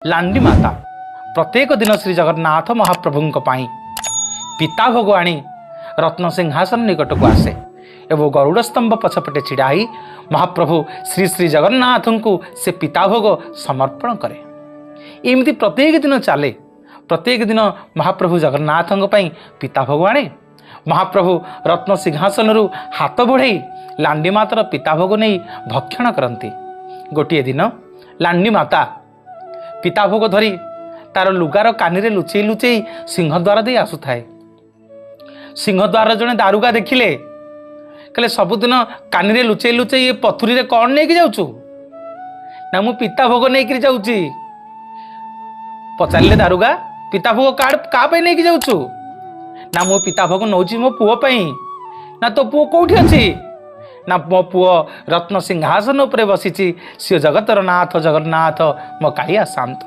लांडी माता प्रत्येक दिन श्री जगन्नाथ महाप्रभु पिता भोग आनी रत्न सिंहासन निकट को आसे एवं गरुड़ स्तंभ पछपटे छिड़ा महाप्रभु श्री श्री जगन्नाथ को से पिता भोग समर्पण करे। एमती प्रत्येक दिन चले। प्रत्येक दिन महाप्रभु जगन्नाथ पिता भोग आने महाप्रभु रत्न सिंहासन हाथ बढ़े लांडी मातार पिता भोग नहीं भक्षण करती। गोटे दिन लांडी माता पिता भोग धरी तार लुगार कानी लुचई लुचई सिंहद्वार दे आसुए। सिंहद्वार जड़े दारुगा देखिले कहले सबुदिन कानी लुचई लुचई ये पथुरी रे कौन नहीं जाऊँ ना मु पिता भोग नहीं जाऊँगी। पचारे दारुगा पिता भोग का नहीं जाऊँ ना मो पिता भोग नौ मो पुओ ना तो पुओ कौटी अच्छी ना मो पुओ रत्न सिंहासन उपरे बसी सी जगतर नाथ जगन्नाथ मो कालिया शांत।